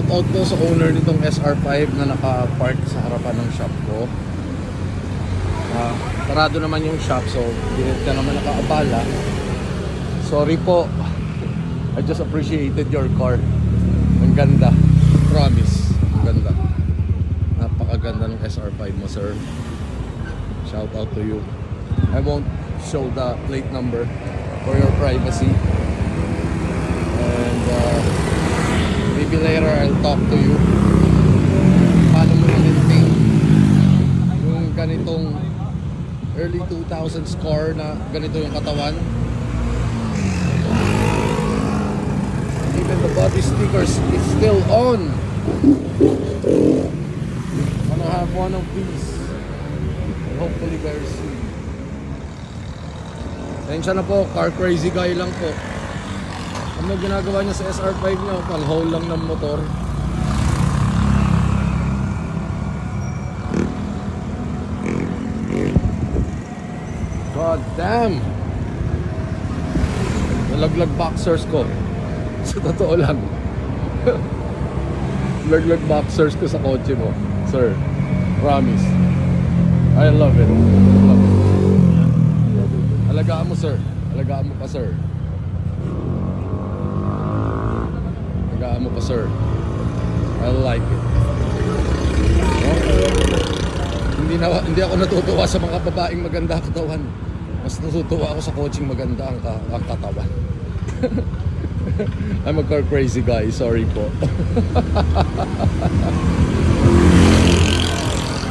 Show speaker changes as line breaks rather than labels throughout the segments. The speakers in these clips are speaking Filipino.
Shoutout po sa owner nitong SR5 na naka-park sa harapan ng shop ko. Sarado naman yung shop, so hindi ka naman nakaabala. Sorry po. I just appreciated your car. Ang ganda. Promise. Ang ganda. Napakaganda ng SR5 mo, sir. Shoutout to you. I won't show the plate number for your privacy. And maybe later I'll talk to you. Paano mo i-maintain yung ganitong early 2000s car na ganito yung katawan. Even the body stickers is still on. Wanna have one of these, and hopefully very soon. Tensya na po, car crazy guy lang po. Ano ginagawa niya sa SR5 niya? Pang haul lang ng motor. God damn! Nalaglag boxers ko. Sa totoo lang. Nalaglag boxers ko sa kotse mo, sir. Promise. I love it. I love it. Alagaan mo, sir. Alagaan mo pa, sir. Alagaan mo pa, sir. I like it. Hindi ako natutuwa sa mga babaeng maganda katawan. Mas natutuwa ako sa coaching maganda ang katawan. I'm a car crazy guy, sorry po.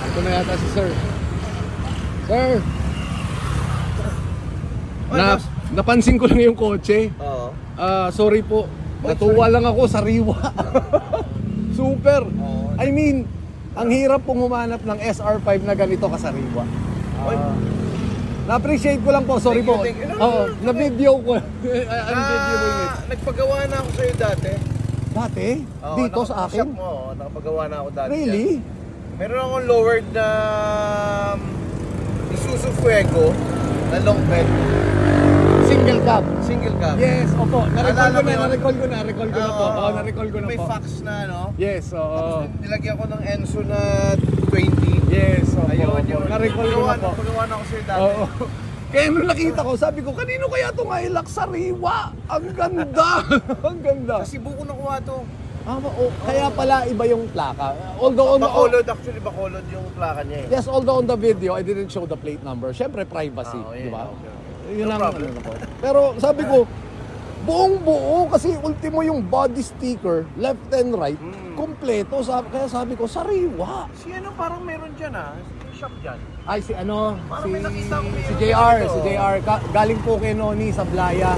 Ito na yata si sir. Sir! Napansin ko lang yung kotse.
Oo.
Sorry po. Natuwa lang ako sa riwa. Super. I mean, ang hirap pong humanap ng SR5 na ganito kasariwa. Na-appreciate ko lang po, sorry po. Oo, na-video ko.
Nagpagawa na ako sa'yo dati.
Dati? Dito sa akin?
Oo, nakapagawa na ako dati.
Really?
Meron akong lowered na Isuzu Fuego na long bed.
Single cab?
Single cab.
Yes, opo. Na-recall ko na po. Oo, na-recall ko na po.
May fax na, no?
Yes, oo.
Tapos nilagyan ko ng Enso na 20.
Yes, opo.
Ayun, yun.
Na-recall ko na po.
Napagawa na ako sa'yo dati.
Oo. Kaya nung nakita ko, sabi ko, kanino kaya itong Hilux sariwa? Ang ganda! Ang ganda.
Sa Cebu ko nakuha to.
Kaya pala iba yung plaka. Although
Bacolod, actually Bacolod yung plaka niya eh.
Yes, although on the video, I didn't show the plate number. Siyempre, privacy, di ba?
Okay.
Yun ang ano ko. Pero sabi ko, buong buo kasi ultimo yung body sticker, left and right, kompleto. Kaya sabi ko, sariwa.
Si ano parang meron dyan yung shop dyan.
Ay, si ano, si
JR.
JR. Galing po kay Noni sa Blaya.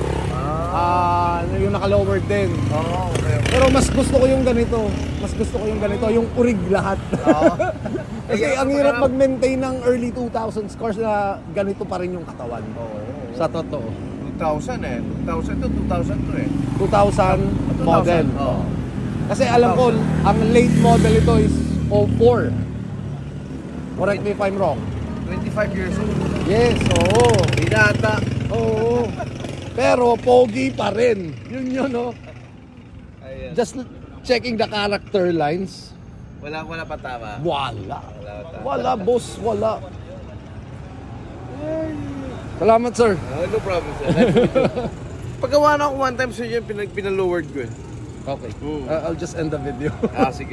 Yung naka-lowered din.
Okay.
Pero mas gusto ko yung ganito. Mas gusto ko yung ganito, yung urig lahat. Kasi ang hirap mag-maintain ng early 2000s cars na ganito pa rin yung katawan. Sa totoo.
2000 eh. 2000 to 2002 eh.
2000 model.
Oo.
Kasi alam ko, ang late model ito is 04. Correct me if I'm wrong.
25 years old.
Yes, oo.
Binata.
Oo. Pero pogi pa rin. Yun, no?
Ayan.
Just checking the character lines.
Wala pa tama.
Wala, boss, wala. Salamat, sir.
No problem, sir. Paggawa na ako one time sa inyo, pinalowered ko eh.
Okay. I'll just end the video.
Sige.